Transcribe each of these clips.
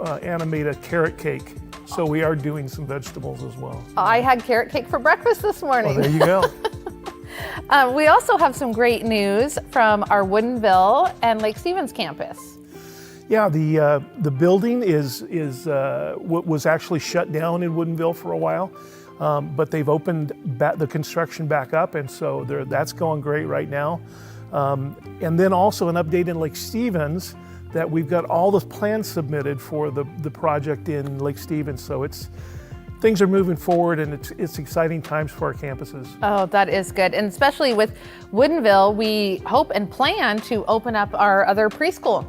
Anna made a carrot cake. So we are doing some vegetables as well. I had carrot cake for breakfast this morning. Well, there you go. We also have some great news from our Woodinville and Lake Stevens campus. Yeah, the building was actually shut down in Woodinville for a while, but they've opened the construction back up, and so that's going great right now. And then also an update in Lake Stevens that we've got all the plans submitted for the project in Lake Stevens. So things are moving forward, and it's exciting times for our campuses. Oh, that is good. And especially with Woodinville, we hope and plan to open up our other preschool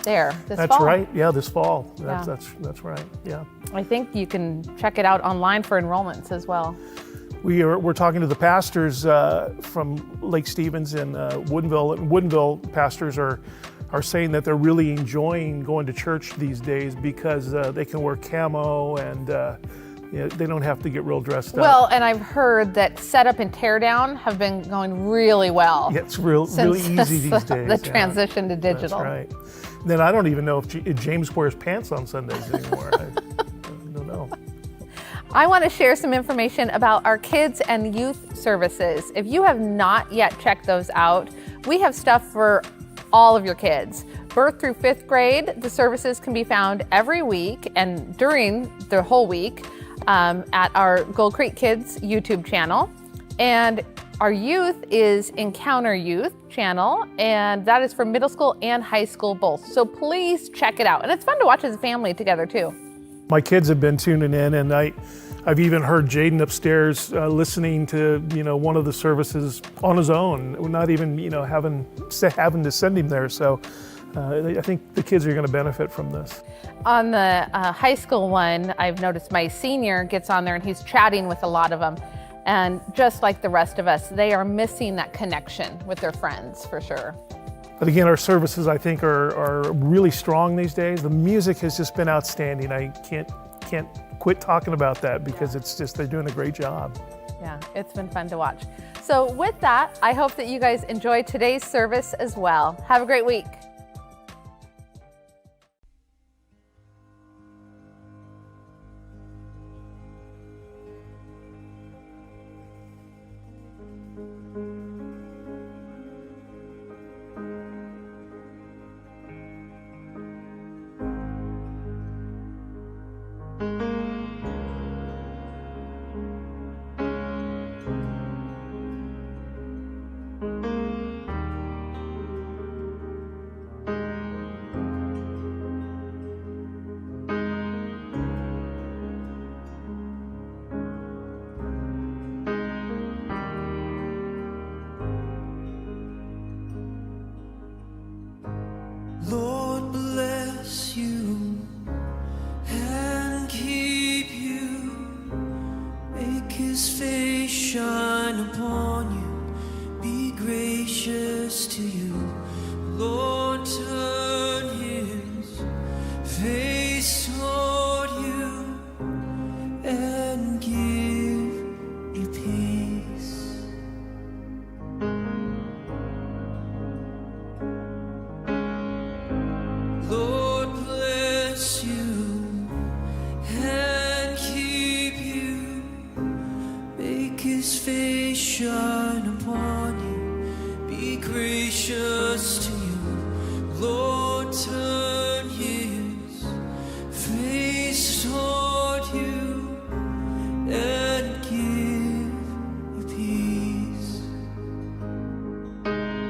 there this fall. That's right. Yeah, this fall. Yeah. That's right. Yeah. I think you can check it out online for enrollments as well. We're talking to the pastors from Lake Stevens and Woodinville. And Woodinville pastors are saying that they're really enjoying going to church these days because they can wear camo and they don't have to get real dressed up. Well, and I've heard that setup and teardown have been going really well. Yeah, it's really easy these days. The transition to digital. That's right. Then I don't even know if James wears pants on Sundays anymore. I don't know. I want to share some information about our kids and youth services. If you have not yet checked those out, we have stuff for all of your kids. Birth through 5th grade, the services can be found every week and during the whole week at our Gold Creek Kids YouTube channel. And our youth is Encounter Youth channel, and that is for middle school and high school both. So please check it out. And it's fun to watch as a family together too. My kids have been tuning in, and I've even heard Jaden upstairs listening to one of the services on his own, not even having to send him there. So I think the kids are going to benefit from this. On the high school one, I've noticed my senior gets on there and he's chatting with a lot of them. And just like the rest of us, they are missing that connection with their friends for sure. But again, our services, I think, are really strong these days. The music has just been outstanding. I can't quit talking about that because they're doing a great job. Yeah, it's been fun to watch. So with that, I hope that you guys enjoy today's service as well. Have a great week. Lord bless you and keep you, make his face shine upon you, be gracious to you. Lord turn his face toward you and give you peace. Lord bless you and keep you, make his face shine upon you, be gracious to you. Lord turn his face toward you and give you peace. Amen.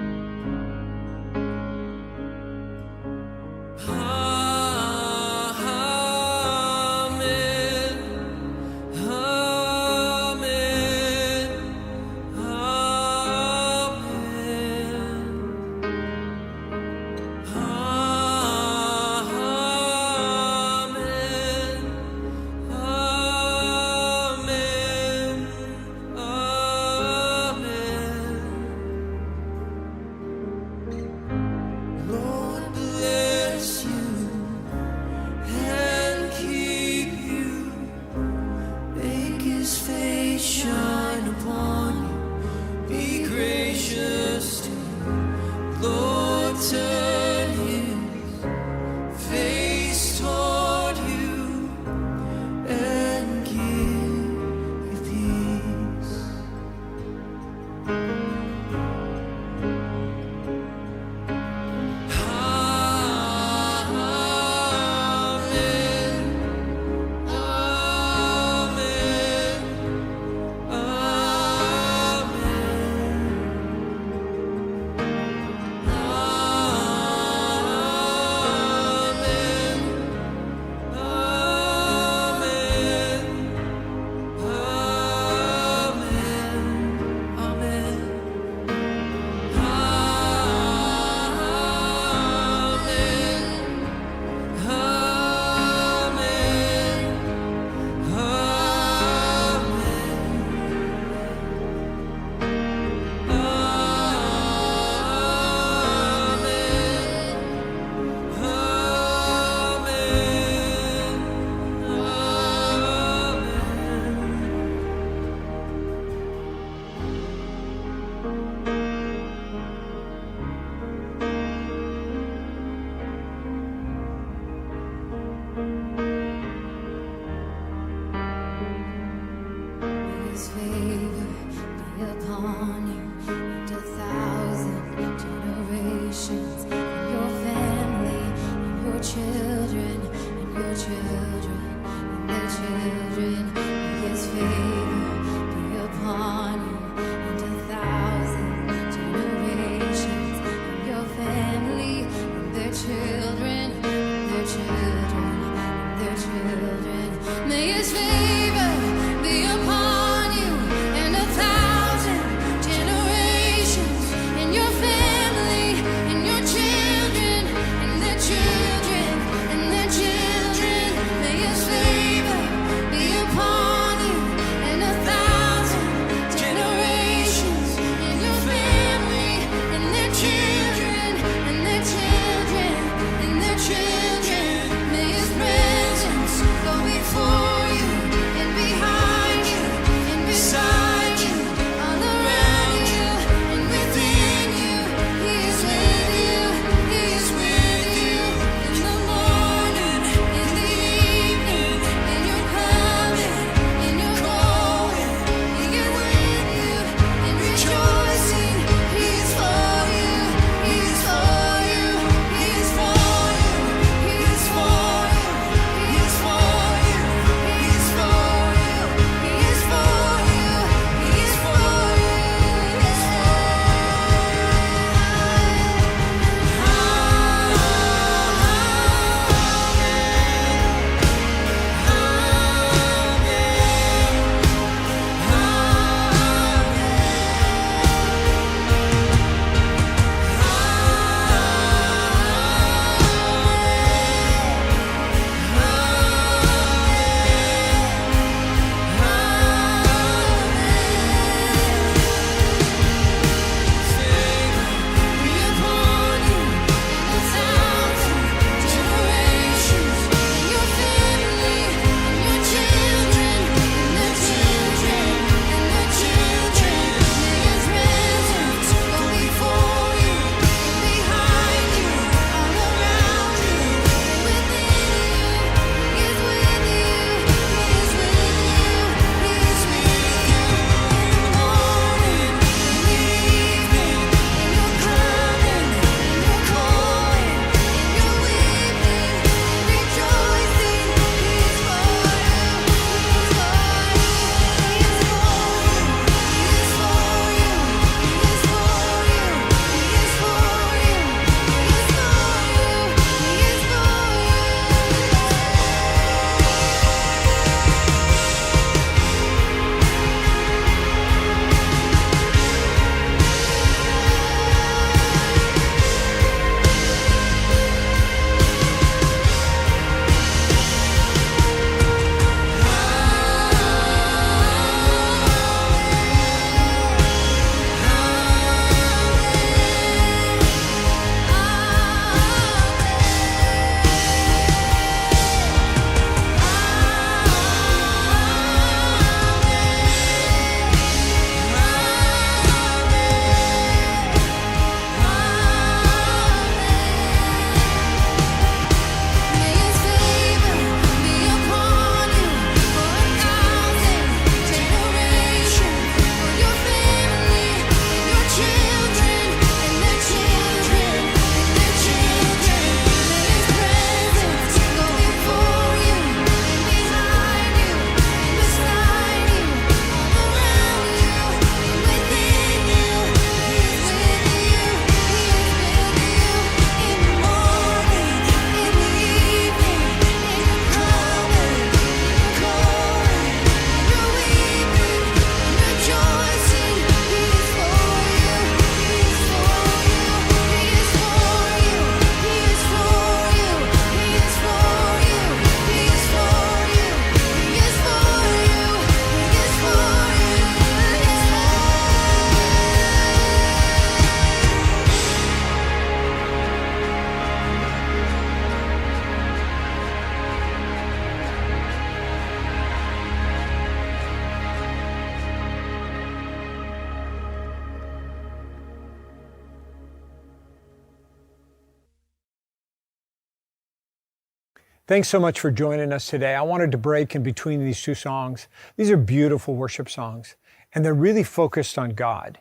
Thanks so much for joining us today. I wanted to break in between these two songs. These are beautiful worship songs, and they're really focused on God.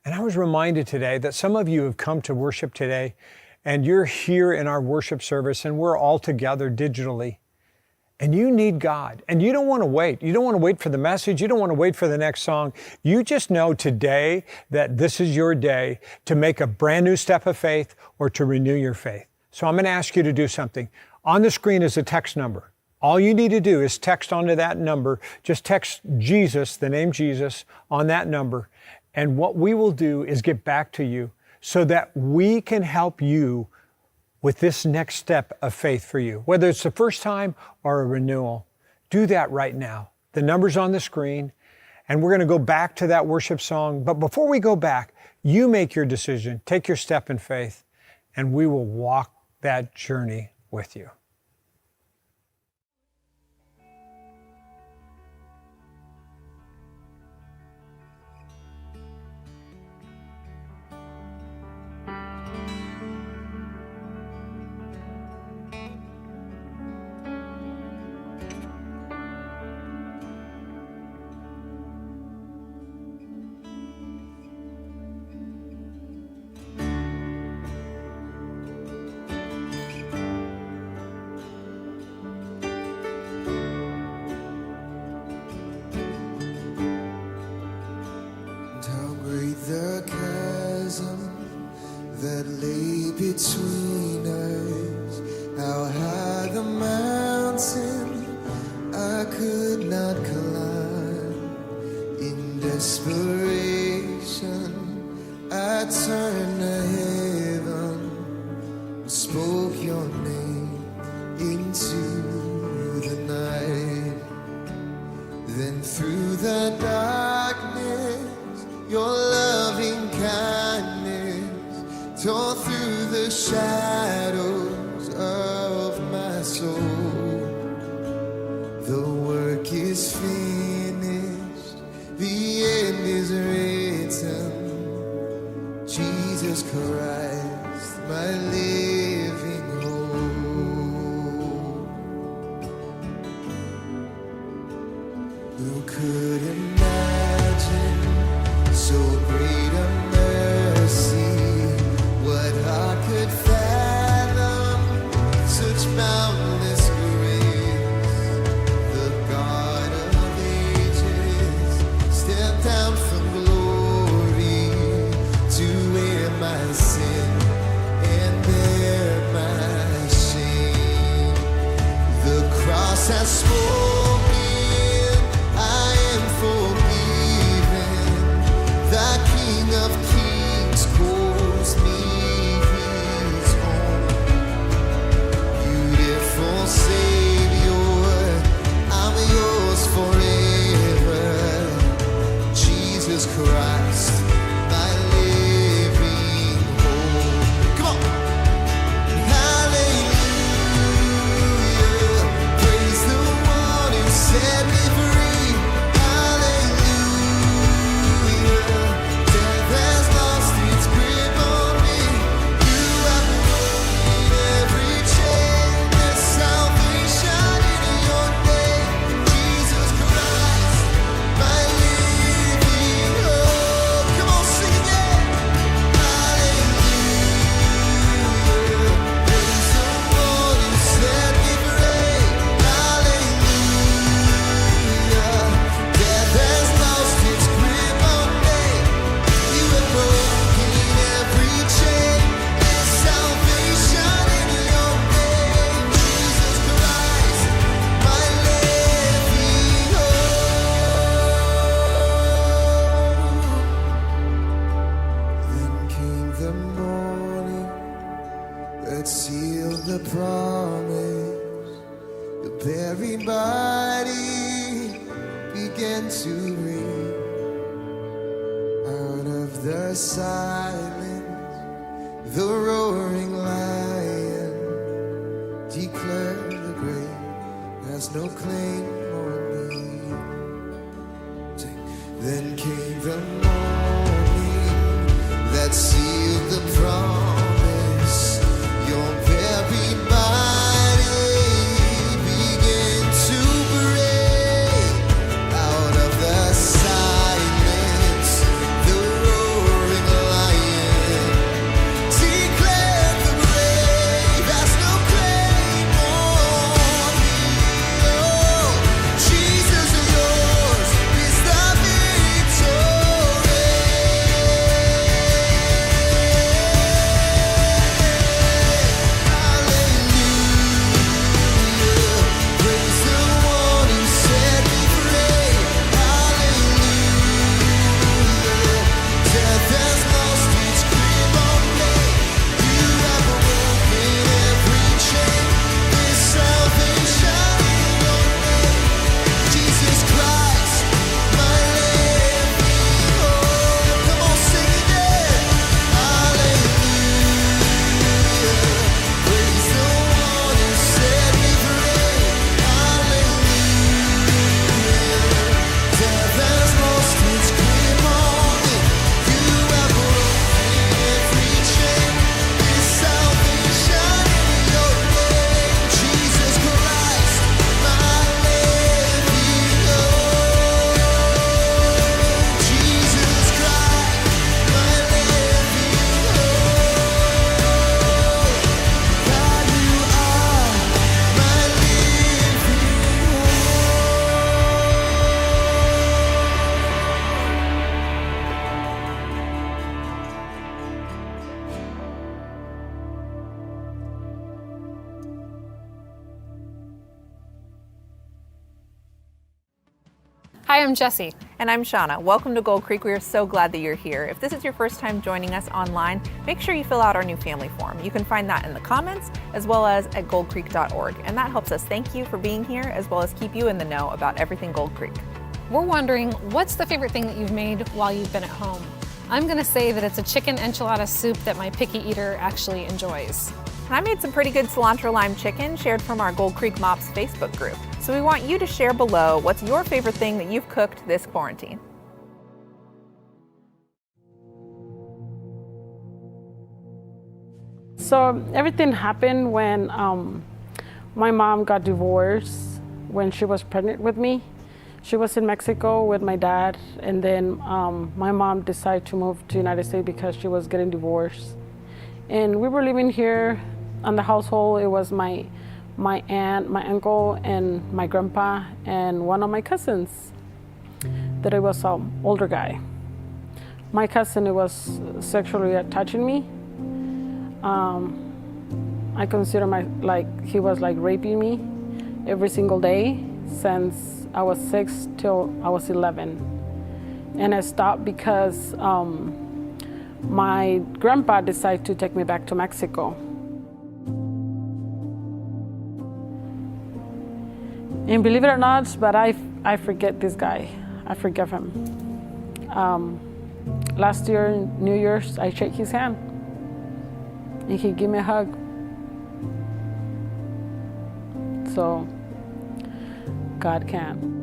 And I was reminded today that some of you have come to worship today, and you're here in our worship service, and we're all together digitally. and you need God, and you don't want to wait. You don't want to wait for the message. You don't want to wait for the next song. You just know today that this is your day to make a brand new step of faith or to renew your faith. So I'm going to ask you to do something. On the screen is a text number. All you need to do is text onto that number. Just text Jesus, the name Jesus, on that number. And what we will do is get back to you so that we can help you with this next step of faith for you. Whether it's the first time or a renewal, do that right now. The number's on the screen, and we're going to go back to that worship song. But before we go back, you make your decision, take your step in faith, and we will walk that journey with you. That lay between us, how high the mountain I could not climb. In desperation, I turned to heaven, spoke your name into the night. Then through the darkness, your loving kindness tore through the shadows of my soul. The work is finished, the end is written. Jesus Christ, my living hope. Who could imagine so great a mercy? What heart could fathom such boundless grace? The God of ages stepped down from glory to wear my sin and bear my shame. The cross has spoken, I am forgiven. The King of Kings calls me his own. Beautiful Savior, I'm yours forever. Jesus Christ, my living hope. Come on. Hallelujah, praise the one who set me free. Hallelujah, death has lost its grip on me. You have broken every chain. There's salvation in your name. Jesus Christ, my living hope. Come on, sing it. Hallelujah, praise the one who set me free. Hallelujah, death has lost its grip on me. You have broken every chain. There's salvation in your name. Jesus Christ, my living hope. Then came the morning that sealed the promise. The buried body began to ring. Out of the silence, the roaring lion declared the grave has no claim on me. Then came the morning that sealed the promise. Your very body began to break. Out of the silence, the roaring lion declared the grave has no claim on me. Hi, I'm Jesse. And I'm Shauna. Welcome to Gold Creek. We are so glad that you're here. If this is your first time joining us online, make sure you fill out our new family form. You can find that in the comments as well as at goldcreek.org. And that helps us thank you for being here as well as keep you in the know about everything Gold Creek. We're wondering, what's the favorite thing that you've made while you've been at home? I'm gonna say that it's a chicken enchilada soup that my picky eater actually enjoys. I made some pretty good cilantro lime chicken shared from our Gold Creek Mops Facebook group. So we want you to share below what's your favorite thing that you've cooked this quarantine. So everything happened when my mom got divorced when she was pregnant with me. She was in Mexico with my dad, and then my mom decided to move to the United States because she was getting divorced. And we were living here on the household. It was my aunt, my uncle, and my grandpa, and one of my cousins that it was an older guy. My cousin, it was sexually touching me. I consider he was like raping me every single day since I was 6 till I was 11. And I stopped because my grandpa decided to take me back to Mexico. And believe it or not, but I forget this guy. I forgive him. Last year, New Year's, I shake his hand. And he gave me a hug. So, God can.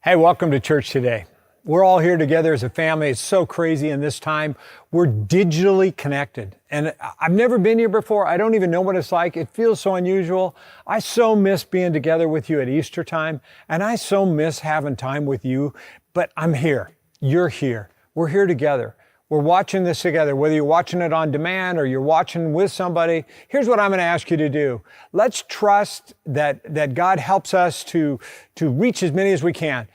Hey, welcome to church today. We're all here together as a family. It's so crazy in this time. We're digitally connected. And I've never been here before. I don't even know what it's like. It feels so unusual. I so miss being together with you at Easter time. And I so miss having time with you. But I'm here. You're here. We're here together. We're watching this together, whether you're watching it on demand or you're watching with somebody. Here's what I'm going to ask you to do. Let's trust that God helps us to reach as many as we can.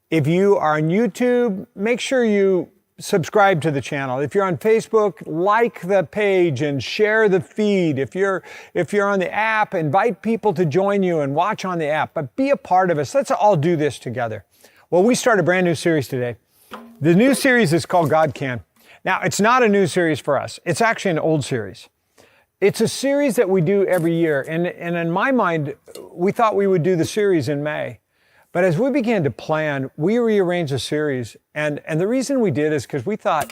If you are on YouTube, make sure you subscribe to the channel. If you're on Facebook, like the page and share the feed. If you're on the app, invite people to join you and watch on the app, but be a part of us. Let's all do this together. Well, we start a brand new series today. The new series is called God Can. Now, it's not a new series for us. It's actually an old series. It's a series that we do every year. And in my mind, we thought we would do the series in May. But as we began to plan, we rearranged the series. And the reason we did is because we thought,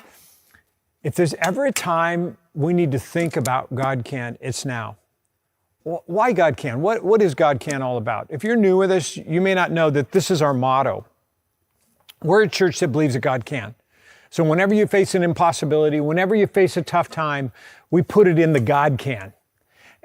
if there's ever a time we need to think about God Can, it's now. Why God Can? What is God Can all about? If you're new with us, you may not know that this is our motto. We're a church that believes that God can. So whenever you face an impossibility, whenever you face a tough time, we put it in the God Can.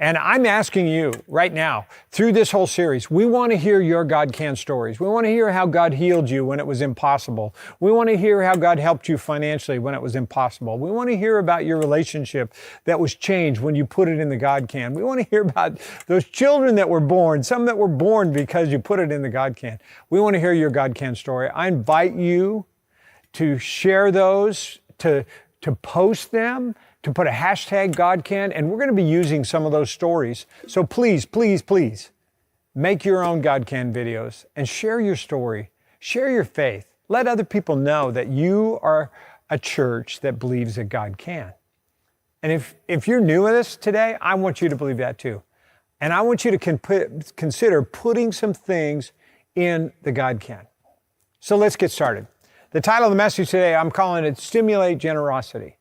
And I'm asking you right now, through this whole series, we want to hear your God Can stories. We want to hear how God healed you when it was impossible. We want to hear how God helped you financially when it was impossible. We want to hear about your relationship that was changed when you put it in the God Can. We want to hear about those children that were born, some that were born because you put it in the God Can. We want to hear your God Can story. I invite you to share those, to post them, to put a hashtag God Can, and we're going to be using some of those stories. So please, please, please make your own God Can videos and share your story, share your faith. Let other people know that you are a church that believes that God can. And if you're new with us today, I want you to believe that too. And I want you to consider putting some things in the God Can. So let's get started. The title of the message today, I'm calling it Stimulate Generosity.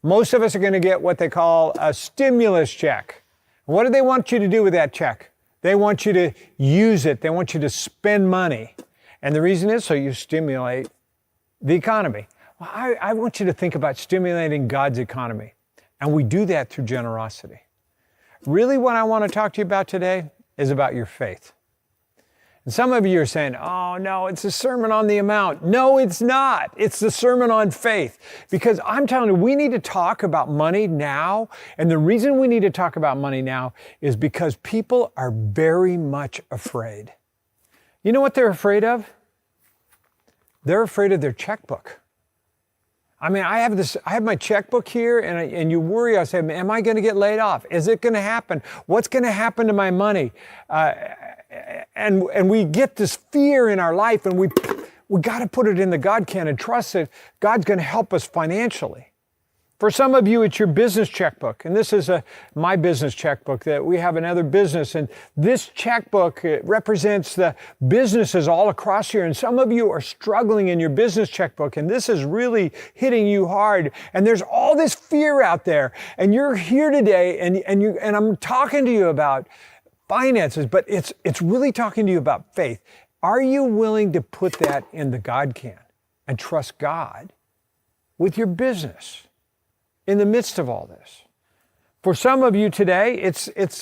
Most of us are going to get what they call a stimulus check. What do they want you to do with that check? They want you to use it. They want you to spend money. And the reason is so you stimulate the economy. Well, I want you to think about stimulating God's economy. And we do that through generosity. Really what I want to talk to you about today is about your faith. And some of you are saying, oh no, it's a sermon on the amount. No, it's not. It's the sermon on faith. Because I'm telling you, we need to talk about money now. And the reason we need to talk about money now is because people are very much afraid. You know what they're afraid of? They're afraid of their checkbook. I mean, I have my checkbook here, and you worry. I say, am I going to get laid off? Is it going to happen? What's going to happen to my money? And we get this fear in our life, and we got to put it in the God can and trust that God's going to help us financially. For some of you, it's your business checkbook, and this is my business checkbook that we have another business, and this checkbook represents the businesses all across here, and some of you are struggling in your business checkbook, and this is really hitting you hard, and there's all this fear out there, and you're here today, and I'm talking to you about finances, but it's really talking to you about faith. Are you willing to put that in the God can and trust God with your business in the midst of all this? For some of you today, it's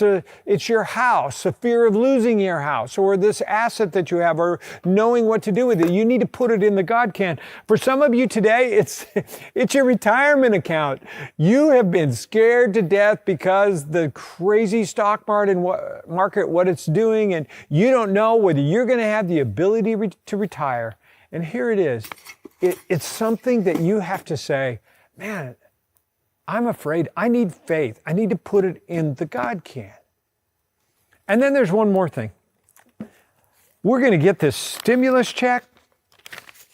your house, a fear of losing your house, or this asset that you have, or knowing what to do with it. You need to put it in the God can. For some of you today, it's your retirement account. You have been scared to death because the crazy stock market, what it's doing, and you don't know whether you're going to have the ability to retire. And here it is. It's something that you have to say, man, I'm afraid. I need faith. I need to put it in the God can. And then there's one more thing. We're going to get this stimulus check.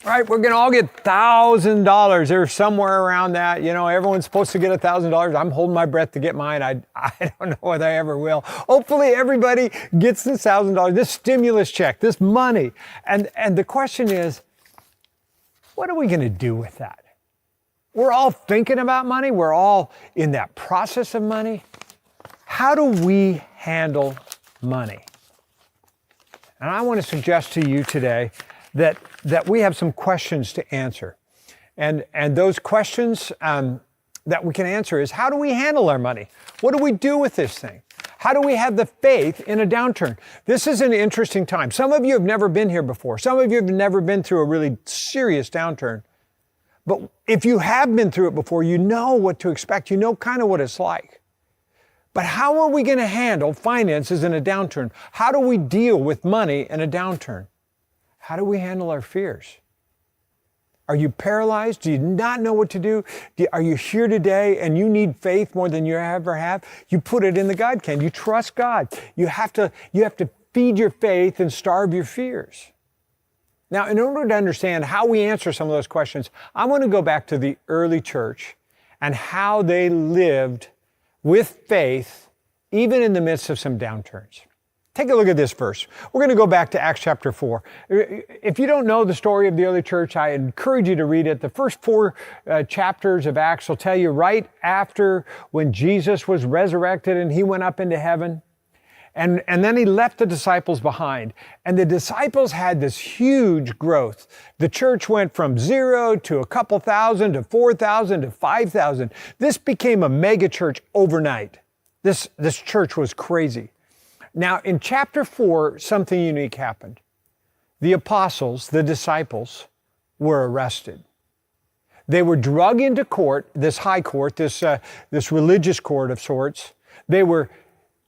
All right, we're going to all get $1,000. There's somewhere around that. You know, everyone's supposed to get $1,000. I'm holding my breath to get mine. I don't know whether I ever will. Hopefully everybody gets this $1,000, this stimulus check, this money. And the question is, what are we going to do with that? We're all thinking about money. We're all in that process of money. How do we handle money? And I want to suggest to you today that we have some questions to answer. And those questions that we can answer is, how do we handle our money? What do we do with this thing? How do we have the faith in a downturn? This is an interesting time. Some of you have never been here before. Some of you have never been through a really serious downturn. But if you have been through it before, you know what to expect. You know kind of what it's like. But how are we going to handle finances in a downturn? How do we deal with money in a downturn? How do we handle our fears? Are you paralyzed? Do you not know what to do? Are you here today and you need faith more than you ever have? You put it in the God can. You trust God. You have to feed your faith and starve your fears. Now, in order to understand how we answer some of those questions, I want to go back to the early church and how they lived with faith, even in the midst of some downturns. Take a look at this verse. We're going to go back to Acts chapter 4. If you don't know the story of the early church, I encourage you to read it. The first 4 chapters of Acts will tell you right after when Jesus was resurrected and he went up into heaven. And then he left the disciples behind. And the disciples had this huge growth. The church went from 0 to a couple thousand to 4,000 to 5,000. This became a mega church overnight. This church was crazy. Now, in chapter 4, something unique happened. The apostles, the disciples, were arrested. They were dragged into court, this high court, this religious court of sorts. They were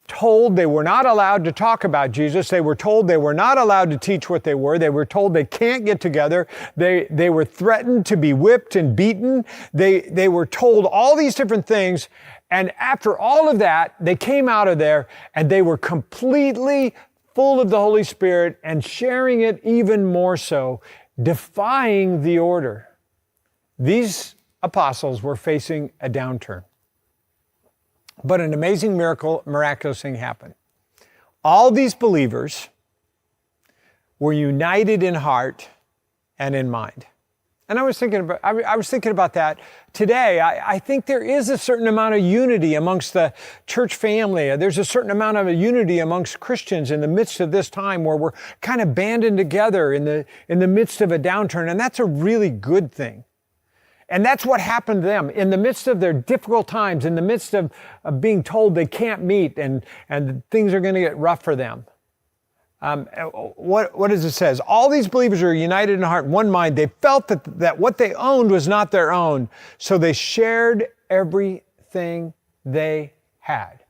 told they were not allowed to talk about Jesus. They were told they were not allowed to teach what they were. They were told they can't get together. They were threatened to be whipped and beaten. They were told all these different things. And after all of that, they came out of there and they were completely full of the Holy Spirit and sharing it even more so, defying the order. These apostles were facing a downturn. But an amazing miraculous thing happened. All these believers were united in heart and in mind. And I was thinking about that today. I think there is a certain amount of unity amongst the church family. There's a certain amount of unity amongst Christians in the midst of this time where we're kind of banding together in the midst of a downturn. And that's a really good thing. And that's what happened to them in the midst of their difficult times, in the midst of being told they can't meet and things are going to get rough for them. What does it says? All these believers are united in heart, one mind. They felt that what they owned was not their own, so they shared everything they had.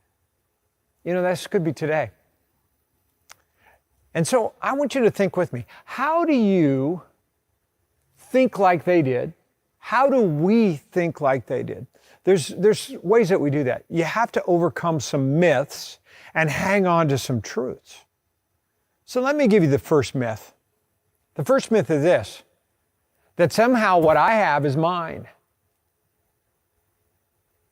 You know, this could be today. And so I want you to think with me. How do you think like they did? How do we think like they did? There's ways that we do that. You have to overcome some myths and hang on to some truths. So let me give you the first myth. The first myth is this, that somehow what I have is mine.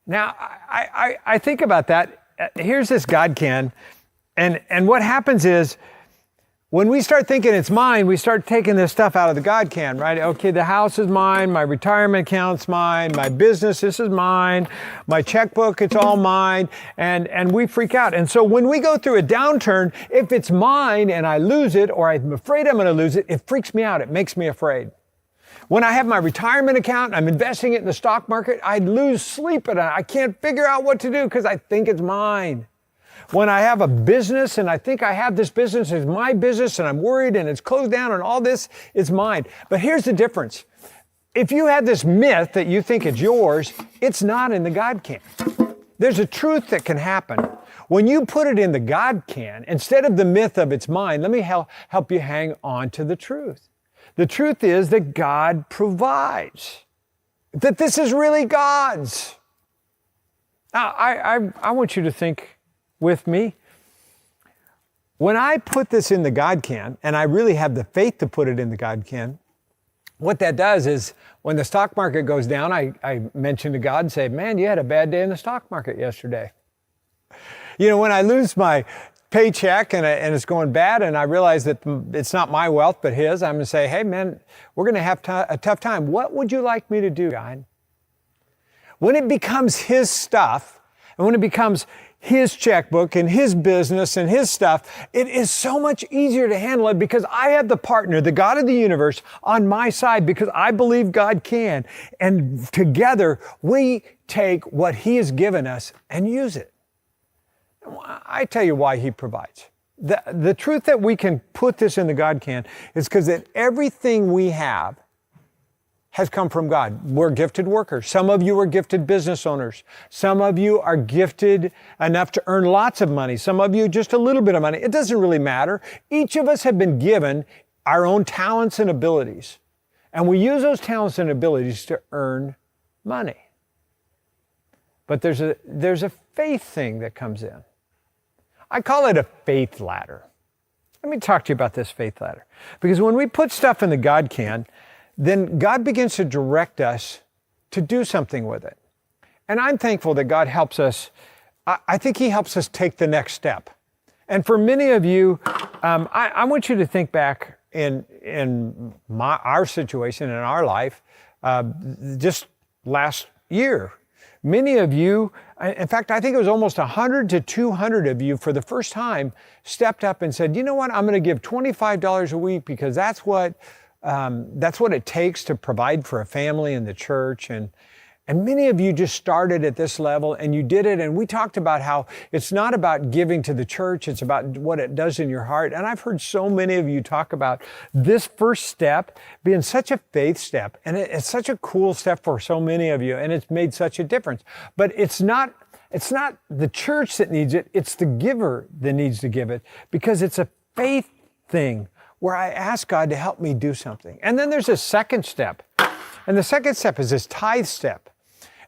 Now, I think about that. Here's this God can, and what happens is, when we start thinking it's mine, we start taking this stuff out of the God can, right? Okay, the house is mine, my retirement account's mine, my business, this is mine, my checkbook, it's all mine, and we freak out. And so when we go through a downturn, if it's mine and I lose it, or I'm afraid I'm gonna lose it, it freaks me out, it makes me afraid. When I have my retirement account, I'm investing it in the stock market, I lose sleep at it. I can't figure out what to do because I think it's mine. When I have a business and I think I have this business, it's my business and I'm worried and it's closed down and all this is mine. But here's the difference. If you have this myth that you think it's yours, it's not in the God can. There's a truth that can happen. When you put it in the God can, instead of the myth of it's mine, let me help you hang on to the truth. The truth is that God provides, that this is really God's. Now, I want you to think with me. When I put this in the God can, and I really have the faith to put it in the God can, what that does is when the stock market goes down, I mention to God and say, man, you had a bad day in the stock market yesterday. You know, when I lose my paycheck and it's going bad and I realize that it's not my wealth but His, I'm going to say, hey man, we're going to have a tough time. What would you like me to do, God? When it becomes His stuff, and when it becomes His checkbook and His business and His stuff, it is so much easier to handle it because I have the partner, the God of the universe, on my side because I believe God can. And together we take what He has given us and use it. I tell you why He provides. The truth that we can put this in the God can is because that everything we have has come from God. We're gifted workers. Some of you are gifted business owners. Some of you are gifted enough to earn lots of money. Some of you just a little bit of money. It doesn't really matter. Each of us have been given our own talents and abilities. And we use those talents and abilities to earn money. But there's a faith thing that comes in. I call it a faith ladder. Let me talk to you about this faith ladder. Because when we put stuff in the God can, then God begins to direct us to do something with it. And I'm thankful that God helps us. I think He helps us take the next step. And for many of you, I want you to think back in our situation in our life, just last year. Many of you, in fact, I think it was almost 100 to 200 of you for the first time stepped up and said, you know what, I'm going to give $25 a week because that's what it takes to provide for a family in the church. And many of you just started at this level and you did it. And we talked about how it's not about giving to the church, it's about what it does in your heart. And I've heard so many of you talk about this first step being such a faith step. And it's such a cool step for so many of you. And it's made such a difference. But it's not the church that needs it, it's the giver that needs to give it because it's a faith thing where I ask God to help me do something. And then there's a second step. And the second step is this tithe step.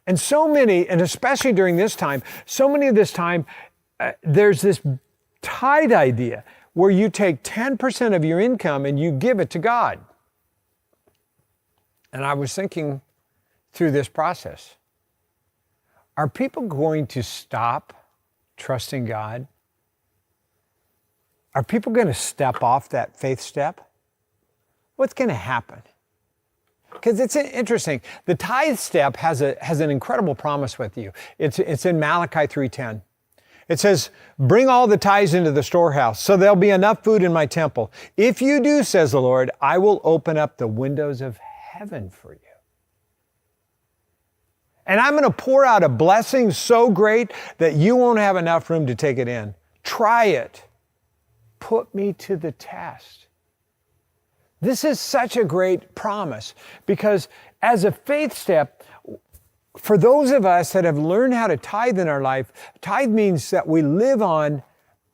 And so many, and especially during this time, so many of this time, there's this tithe idea where you take 10% of your income and you give it to God. And I was thinking through this process, are people going to stop trusting God? Are people going to step off that faith step? What's going to happen? Because it's interesting. The tithe step has an incredible promise with you. It's in Malachi 3:10. It says, bring all the tithes into the storehouse, so there'll be enough food in my temple. If you do, says the Lord, I will open up the windows of heaven for you. And I'm going to pour out a blessing so great that you won't have enough room to take it in. Try it. put me to the test. This is such a great promise because as a faith step, for those of us that have learned how to tithe in our life, tithe means that we live on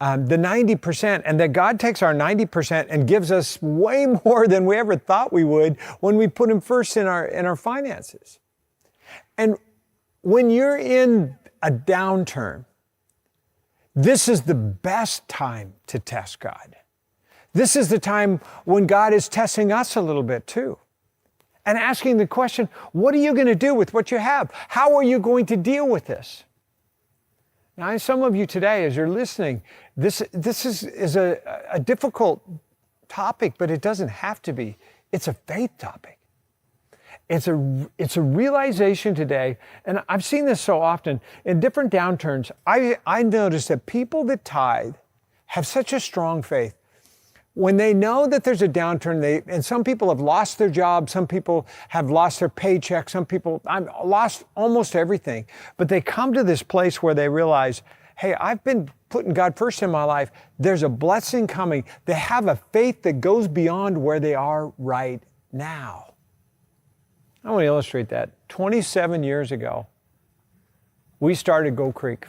the 90%, and that God takes our 90% and gives us way more than we ever thought we would when we put Him first in our finances. And when you're in a downturn, this is the best time to test God. This is the time when God is testing us a little bit too. And asking the question, what are you going to do with what you have? How are you going to deal with this? Now, some of you today, as you're listening, this is a difficult topic, but it doesn't have to be. It's a faith topic. It's a realization today, and I've seen this so often in different downturns. I notice that people that tithe have such a strong faith. When they know that there's a downturn, and some people have lost their job, some people have lost their paycheck, some people I've lost almost everything. But they come to this place where they realize, hey, I've been putting God first in my life. There's a blessing coming. They have a faith that goes beyond where they are right now. I want to illustrate that. 27 years ago, we started Gold Creek.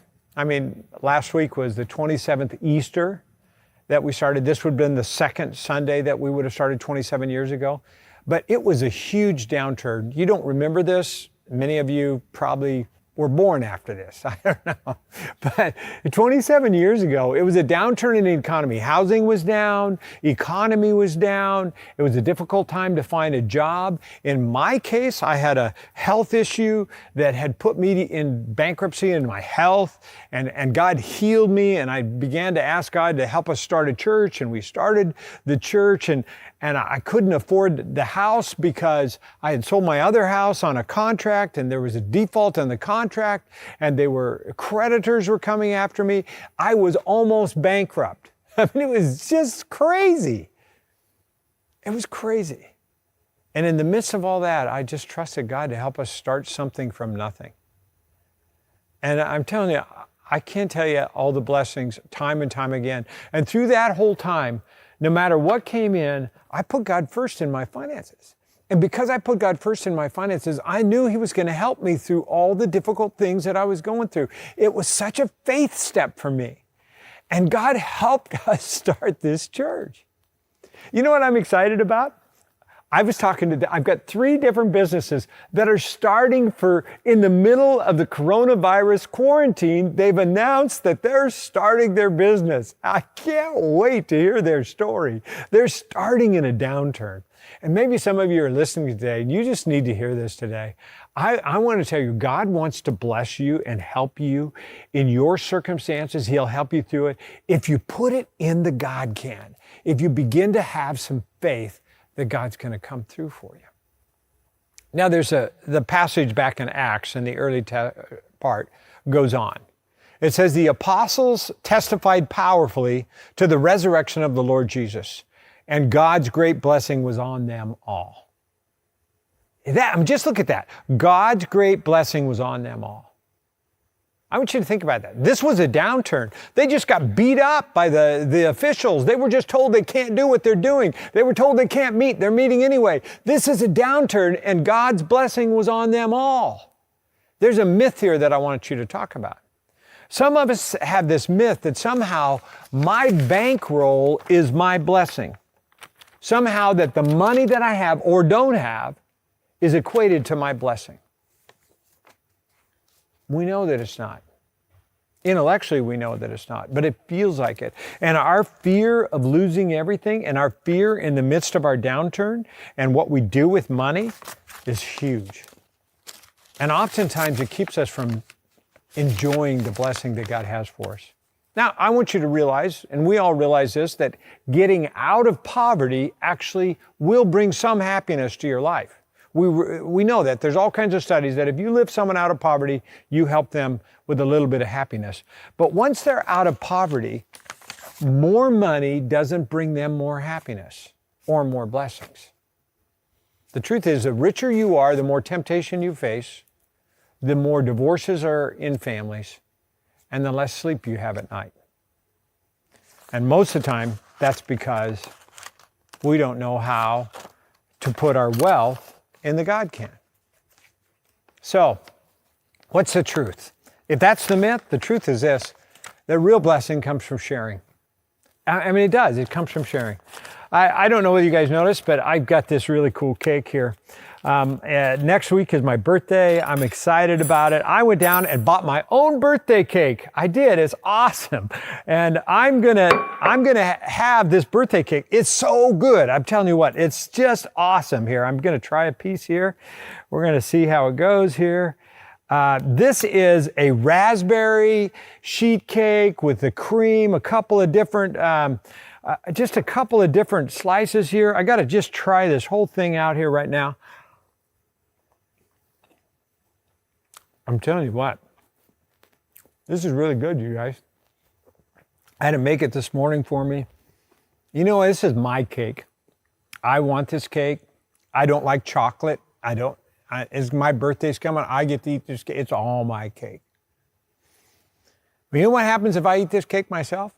Last week was the 27th Easter that we started. This would have been the second Sunday that we would have started 27 years ago. But it was a huge downturn. You don't remember this. Many of you probably were born after this. I don't know. But 27 years ago, it was a downturn in the economy. Housing was down, economy was down. It was a difficult time to find a job. In my case, I had a health issue that had put me in bankruptcy in my health, and God healed me, and I began to ask God to help us start a church, and we started the church, and I couldn't afford the house because I had sold my other house on a contract, and there was a default on the contract, and creditors were coming after me. I was almost bankrupt. It was just crazy. It was crazy. And in the midst of all that, I just trusted God to help us start something from nothing. And I'm telling you, I can't tell you all the blessings time and time again. And through that whole time, no matter what came in, I put God first in my finances. And because I put God first in my finances, I knew He was going to help me through all the difficult things that I was going through. It was such a faith step for me. And God helped us start this church. You know what I'm excited about? I've got 3 different businesses that are starting in the middle of the coronavirus quarantine. They've announced that they're starting their business. I can't wait to hear their story. They're starting in a downturn. And maybe some of you are listening today and you just need to hear this today. I want to tell you, God wants to bless you and help you in your circumstances. He'll help you through it if you put it in the God can. If you begin to have some faith that God's going to come through for you. Now there's the passage back in Acts in the early part goes on. It says the apostles testified powerfully to the resurrection of the Lord Jesus, and God's great blessing was on them all. Just look at that. God's great blessing was on them all. I want you to think about that. This was a downturn. They just got beat up by the officials. They were just told they can't do what they're doing. They were told they can't meet. They're meeting anyway. This is a downturn, and God's blessing was on them all. There's a myth here that I want you to talk about. Some of us have this myth that somehow my bankroll is my blessing. Somehow that the money that I have or don't have is equated to my blessing. We know that it's not. Intellectually, we know that it's not, but it feels like it. And our fear of losing everything and our fear in the midst of our downturn and what we do with money is huge. And oftentimes it keeps us from enjoying the blessing that God has for us. Now, I want you to realize, and we all realize this, that getting out of poverty actually will bring some happiness to your life. We know that. There's all kinds of studies that if you lift someone out of poverty, you help them with a little bit of happiness. But once they're out of poverty, more money doesn't bring them more happiness or more blessings. The truth is, the richer you are, the more temptation you face, the more divorces are in families, and the less sleep you have at night. And most of the time, That's because we don't know how to put our wealth in the God can. So, what's the truth? If that's the myth, the truth is this: the real blessing comes from sharing. I mean, it does. It comes from sharing. I don't know whether you guys noticed, but I've got this really cool cake here. Next week is my birthday. I'm excited about it. I went down and bought my own birthday cake. I did. It's awesome. And I'm gonna have this birthday cake. It's so good. I'm telling you what, it's just awesome here. I'm gonna try a piece here. We're gonna see how it goes here. This is a raspberry sheet cake with the cream, a couple of different, just a couple of different slices here. I gotta just try this whole thing out here right now. I'm telling you what, this is really good, you guys. I had to make it this morning for me. You know, this is my cake. I want this cake. I don't like chocolate. As my birthday's coming, I get to eat this cake. It's all my cake. But you know what happens if I eat this cake myself?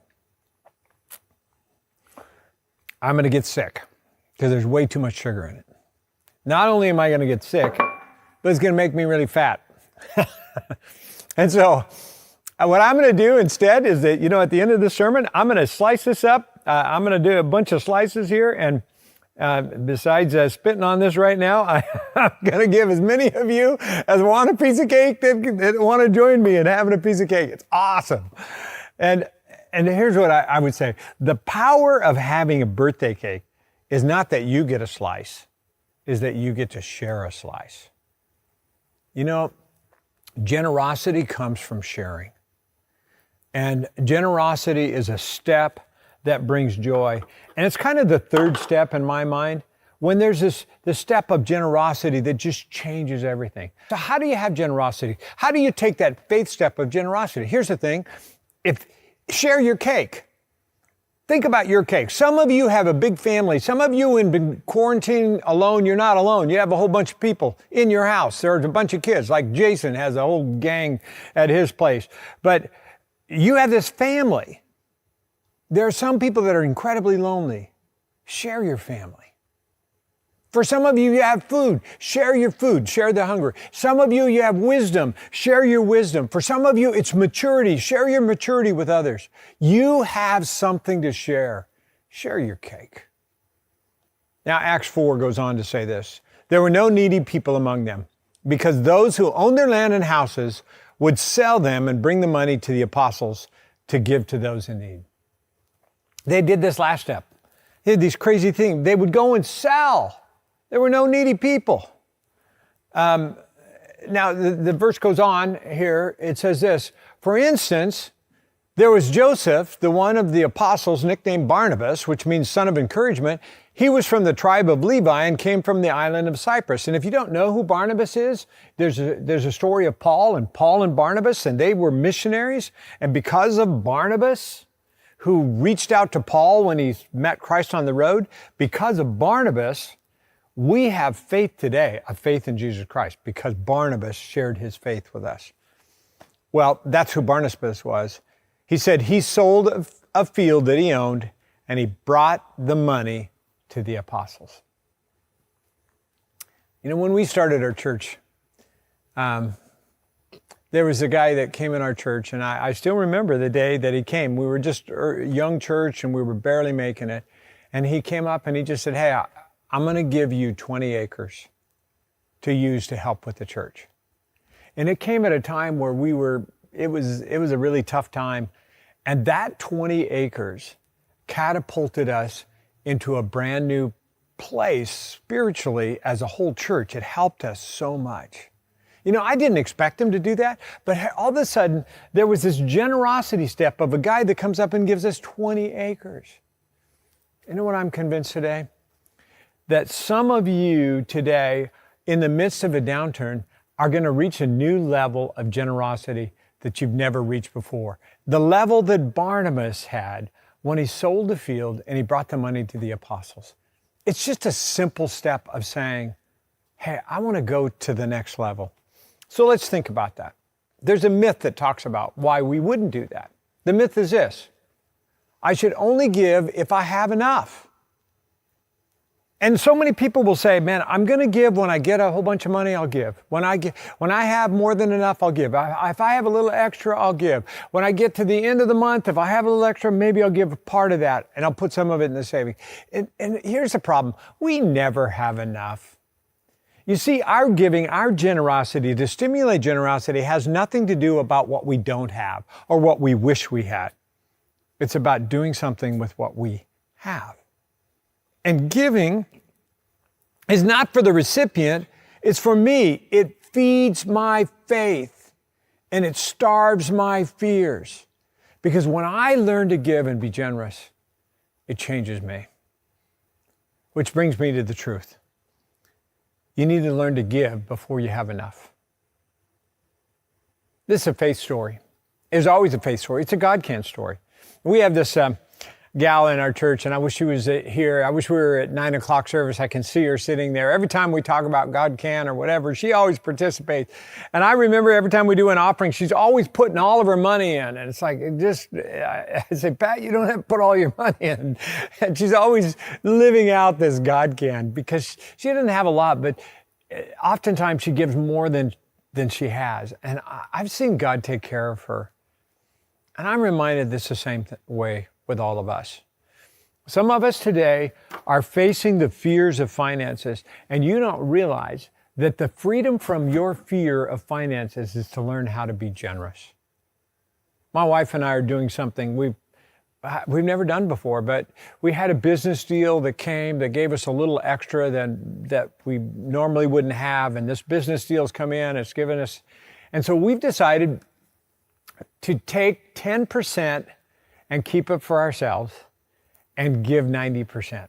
I'm going to get sick because there's way too much sugar in it. Not only am I going to get sick, but it's going to make me really fat. And so what I'm going to do instead is that, you know, at the end of the sermon, I'm going to slice this up. I'm going to do a bunch of slices here. And besides spitting on this right now, I'm going to give as many of you as want a piece of cake that want to join me in having a piece of cake. It's awesome. And here's what I would say. The power of having a birthday cake is not that you get a slice, is that you get to share a slice. You know, generosity comes from sharing. And generosity is a step that brings joy. And it's kind of the third step in my mind, when there's this step of generosity that just changes everything. So how do you have generosity? How do you take that faith step of generosity? Here's the thing. Share your cake. Think about your cake. Some of you have a big family. Some of you have been quarantined alone. You're not alone. You have a whole bunch of people in your house. There's a bunch of kids, like Jason has a whole gang at his place. But you have this family. There are some people that are incredibly lonely. Share your family. For some of you, you have food. Share your food. Share the hunger. Some of you, you have wisdom. Share your wisdom. For some of you, it's maturity. Share your maturity with others. You have something to share. Share your cake. Now, Acts 4 goes on to say this. There were no needy people among them, because those who owned their land and houses would sell them and bring the money to the apostles to give to those in need. They did this last step. They did these crazy things. They would go and sell. There were no needy people. Now, the verse goes on here. It says this. For instance, there was Joseph, the one of the apostles, nicknamed Barnabas, which means son of encouragement. He was from the tribe of Levi and came from the island of Cyprus. And if you don't know who Barnabas is, there's a story of Paul and Barnabas, and they were missionaries. And because of Barnabas, who reached out to Paul when he met Christ on the road, because of Barnabas, we have faith today, a faith in Jesus Christ, because Barnabas shared his faith with us. Well, that's who Barnabas was. He said he sold a field that he owned, and he brought the money to the apostles. You know, when we started our church, there was a guy that came in our church, and I still remember the day that he came. We were just a young church, and we were barely making it. And he came up, and he just said, hey, I'm going to give you 20 acres to use to help with the church. And it came at a time where it was a really tough time. And that 20 acres catapulted us into a brand new place spiritually as a whole church. It helped us so much. You know, I didn't expect him to do that, but all of a sudden there was this generosity step of a guy that comes up and gives us 20 acres. You know what I'm convinced today? That some of you today, in the midst of a downturn, are going to reach a new level of generosity that you've never reached before. The level that Barnabas had when he sold the field and he brought the money to the apostles. It's just a simple step of saying, hey, I want to go to the next level. So let's think about that. There's a myth that talks about why we wouldn't do that. The myth is this: I should only give if I have enough. And so many people will say, man, I'm going to give when I get a whole bunch of money, I'll give. When I have more than enough, I'll give. If I have a little extra, I'll give. When I get to the end of the month, if I have a little extra, maybe I'll give a part of that and I'll put some of it in the savings. And here's the problem. We never have enough. You see, our giving, our generosity, to stimulate generosity has nothing to do about what we don't have or what we wish we had. It's about doing something with what we have. And giving is not for the recipient, it's for me. It feeds my faith and it starves my fears. Because when I learn to give and be generous, it changes me. Which brings me to the truth. You need to learn to give before you have enough. This is a faith story. It's always a faith story. It's a God can story. We have this gal in our church, and I wish she was here. I wish we were at 9 o'clock service. I can see her sitting there. Every time we talk about God can or whatever, she always participates. And I remember every time we do an offering, she's always putting all of her money in. And it's like, I say, Pat, you don't have to put all your money in. And she's always living out this God can because she doesn't have a lot, but oftentimes she gives more than she has. And I've seen God take care of her. And I'm reminded this the same way with all of us. Some of us today are facing the fears of finances, and you don't realize that the freedom from your fear of finances is to learn how to be generous. My wife and I are doing something we've never done before, but we had a business deal that gave us a little extra that we normally wouldn't have, and this business deal's come in, it's given us, and so we've decided to take 10% and keep it for ourselves and give 90%.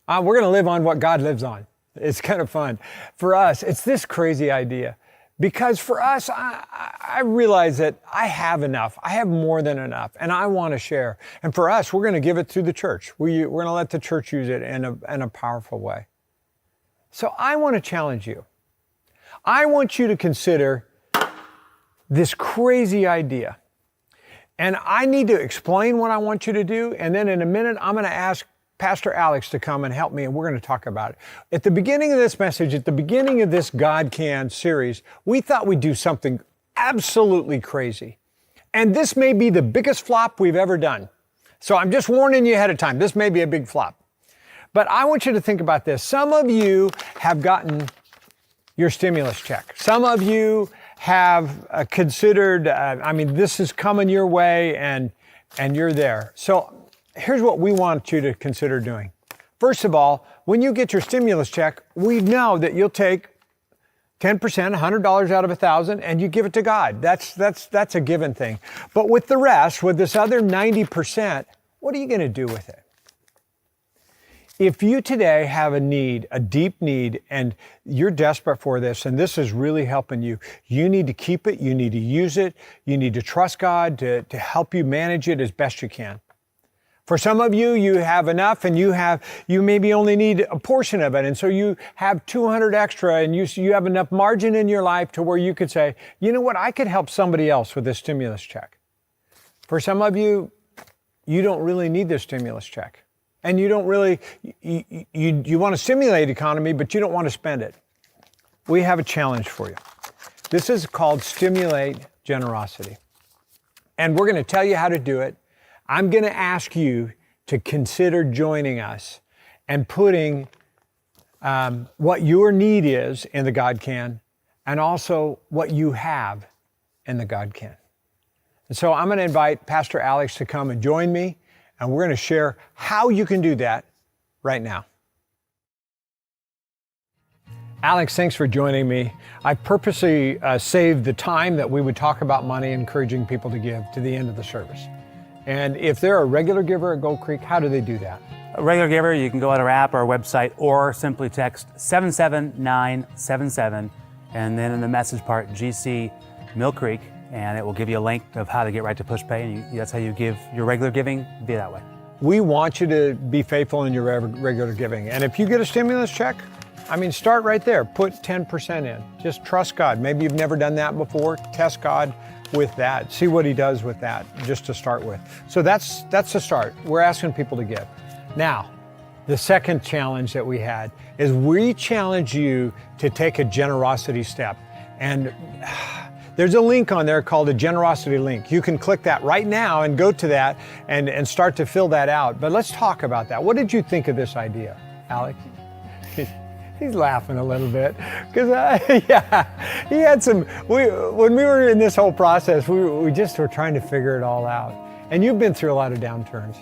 We're going to live on what God lives on. It's kind of fun. For us, it's this crazy idea. Because for us, I realize that I have enough. I have more than enough, and I want to share. And for us, we're going to give it through the church. We're going to let the church use it in a powerful way. So I want to challenge you. I want you to consider this crazy idea. And I need to explain what I want you to do. And then in a minute, I'm going to ask Pastor Alex to come and help me, and we're going to talk about it. At the beginning of this message, at the beginning of this God Can series, we thought we'd do something absolutely crazy. And this may be the biggest flop we've ever done. So I'm just warning you ahead of time. This may be a big flop. But I want you to think about this. Some of you have gotten your stimulus check. Some of you have considered, this is coming your way and you're there. So here's what we want you to consider doing. First of all, when you get your stimulus check, we know that you'll take 10%, $100 out of 1,000, and you give it to God. That's a given thing. But with the rest, with this other 90%, what are you going to do with it? If you today have a need, a deep need, and you're desperate for this, and this is really helping you, you need to keep it, you need to use it, you need to trust God to help you manage it as best you can. For some of you, you have enough, and you maybe only need a portion of it, and so you have 200 extra, and you have enough margin in your life to where you could say, you know what, I could help somebody else with this stimulus check. For some of you, you don't really need this stimulus check. And you don't really, you want to stimulate economy, but you don't want to spend it. We have a challenge for you. This is called Stimulate Generosity. And we're going to tell you how to do it. I'm going to ask you to consider joining us and putting what your need is in the God Can, and also what you have in the God Can. And so I'm going to invite Pastor Alex to come and join me. And we're going to share how you can do that right now. Alex, thanks for joining me. I purposely saved the time that we would talk about money, encouraging people to give, to the end of the service. And if they're a regular giver at Gold Creek, how do they do that? A regular giver, you can go on our app or our website, or simply text 77977, and then in the message part, GC Mill Creek, and it will give you a link of how to get right to PushPay, and that's how you give your regular giving, be that way. We want you to be faithful in your regular giving. And if you get a stimulus check, start right there. Put 10% in. Just trust God. Maybe you've never done that before. Test God. with that. See what he does with that, just to start with. So that's the start. We're asking people to give. Now, the second challenge that we had is we challenge you to take a generosity step. And there's a link on there called a generosity link. You can click that right now and go to that and start to fill that out. But let's talk about that. What did you think of this idea, Alex? He's laughing a little bit because yeah, he had some. When we were in this whole process, we just were trying to figure it all out. And you've been through a lot of downturns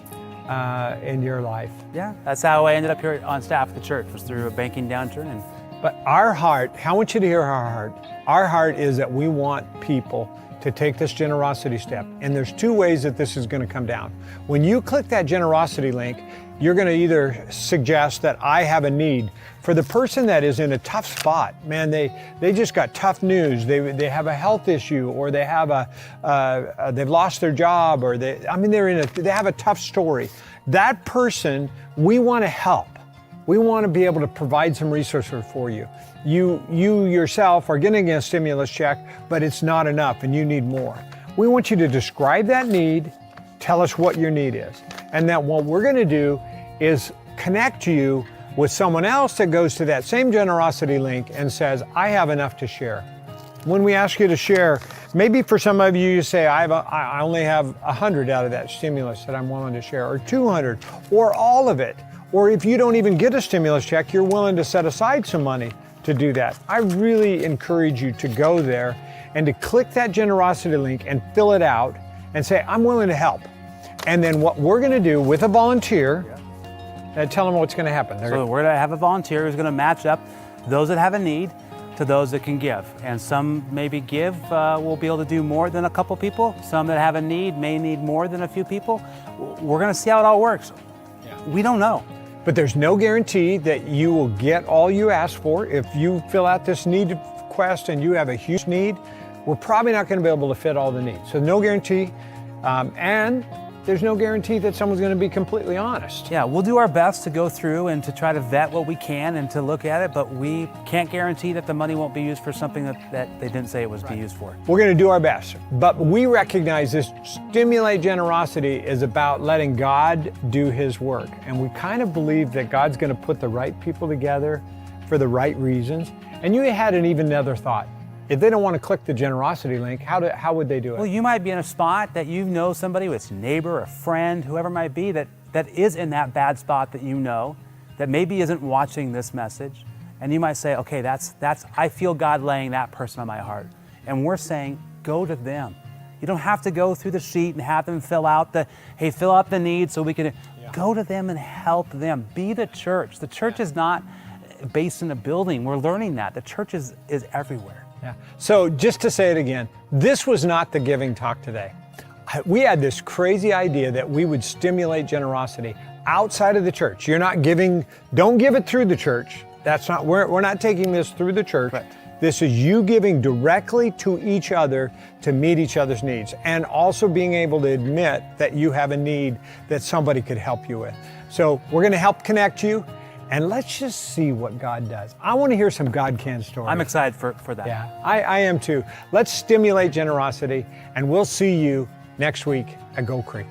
in your life. Yeah, that's how I ended up here on staff at the church, was through a banking downturn. But our heart, I want you to hear our heart. Our heart is that we want people to take this generosity step. And there's two ways that this is going to come down. When you click that generosity link, you're going to either suggest that I have a need for the person that is in a tough spot. Man, they just got tough news. They have a health issue, or they have they've lost their job, or they have a tough story. That person, we want to help. We want to be able to provide some resources for you. You yourself are getting a stimulus check, but it's not enough and you need more. We want you to describe that need, tell us what your need is. And then what we're going to do is connect you with someone else that goes to that same generosity link and says, I have enough to share. When we ask you to share, maybe for some of you, you say, I only have 100 out of that stimulus that I'm willing to share, or 200, or all of it. Or if you don't even get a stimulus check, you're willing to set aside some money to do that. I really encourage you to go there and to click that generosity link and fill it out and say, I'm willing to help. And then what we're going to do with a volunteer, tell them what's going to happen. So we're going to have a volunteer who's going to match up those that have a need to those that can give. And some maybe will be able to do more than a couple people. Some that have a need may need more than a few people. We're going to see how it all works. We don't know. But there's no guarantee that you will get all you ask for. If you fill out this need request and you have a huge need, we're probably not going to be able to fit all the needs. So no guarantee. And there's no guarantee that someone's going to be completely honest. Yeah, we'll do our best to go through and to try to vet what we can and to look at it, but we can't guarantee that the money won't be used for something that they didn't say it was be used for. We're going to do our best, but we recognize this Stimulate Generosity is about letting God do His work. And we kind of believe that God's going to put the right people together for the right reasons. And you had even another thought. If they don't want to click the generosity link, how would they do it? Well, you might be in a spot that you know somebody, it's a neighbor, a friend, whoever it might be, that is in that bad spot that you know, that maybe isn't watching this message. And you might say, okay, I feel God laying that person on my heart. And we're saying, go to them. You don't have to go through the sheet and have them fill out fill out the need so we can, go to them and help them. Be the church. The church is not based in a building. We're learning that. The church is everywhere. Yeah. So just to say it again, this was not the giving talk today. We had this crazy idea that we would stimulate generosity outside of the church. You're not giving, don't give it through the church. We're not taking this through the church. Right. This is you giving directly to each other to meet each other's needs, and also being able to admit that you have a need that somebody could help you with. So we're going to help connect you. And let's just see what God does. I want to hear some God can stories. I'm excited for that. Yeah, I am too. Let's stimulate generosity, and we'll see you next week at Gold Creek.